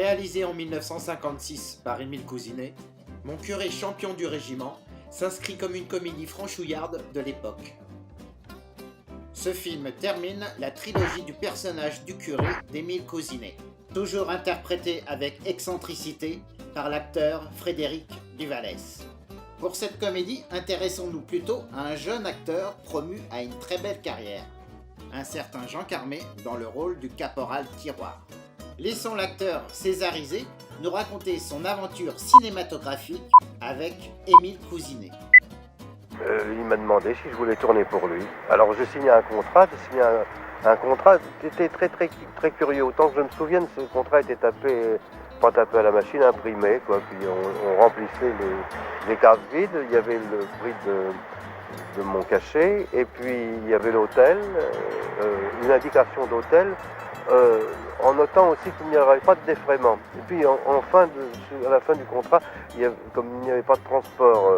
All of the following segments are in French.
Réalisé en 1956 par Émile Cousinet, Mon curé champion du régiment s'inscrit comme une comédie franchouillarde de l'époque. Ce film termine la trilogie du personnage du curé d'Émile Cousinet, toujours interprété avec excentricité par l'acteur Frédéric Duvallès. Pour cette comédie, intéressons-nous plutôt à un jeune acteur promu à une très belle carrière, un certain Jean Carmé dans le rôle du caporal Tiroir. Laissons l'acteur césarisé nous raconter son aventure cinématographique avec Émile Cousinet. Il m'a demandé si je voulais tourner pour lui. Alors j'ai signé un contrat, un contrat qui était très curieux. Autant que je me souvienne, ce contrat était pas tapé à la machine, imprimé, quoi. Puis on remplissait les cases vides, il y avait le prix de mon cachet, et puis il y avait l'hôtel, une indication d'hôtel, en notant aussi qu'il n'y aurait pas de défraiement. Et puis à la fin du contrat, comme il n'y avait pas de transport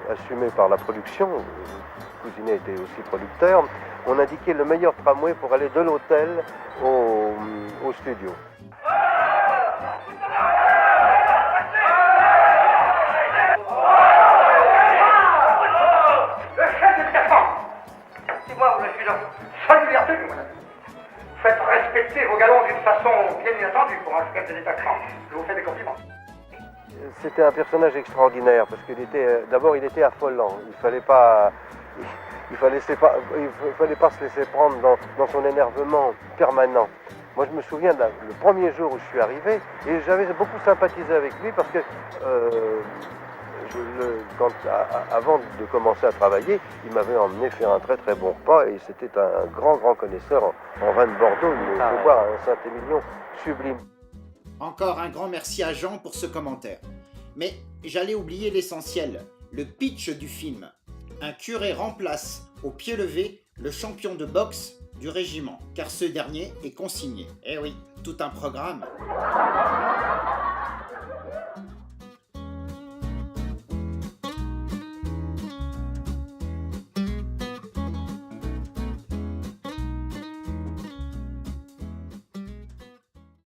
assumé par la production, Cousinet était aussi producteur, on indiquait le meilleur tramway pour aller de l'hôtel au studio. Le chef du détachement, c'est moi, monsieur le seul liberté du mon ami. Faites respecter vos galons d'une façon bien inattendue pour un chef de détachement. Je vous fais des compliments. C'était un personnage extraordinaire parce qu'il était, d'abord, il était affolant. Il fallait pas se laisser prendre dans son énervement permanent. Moi, je me souviens le premier jour où je suis arrivé et j'avais beaucoup sympathisé avec lui parce que avant de commencer à travailler, il m'avait emmené faire un très très bon repas et c'était un grand connaisseur en vin de Bordeaux. Il faut boire un Saint-Émilion sublime. Encore un grand merci à Jean pour ce commentaire. Mais j'allais oublier l'essentiel, le pitch du film. Un curé remplace au pied levé le champion de boxe du régiment, car ce dernier est consigné. Eh oui, tout un programme.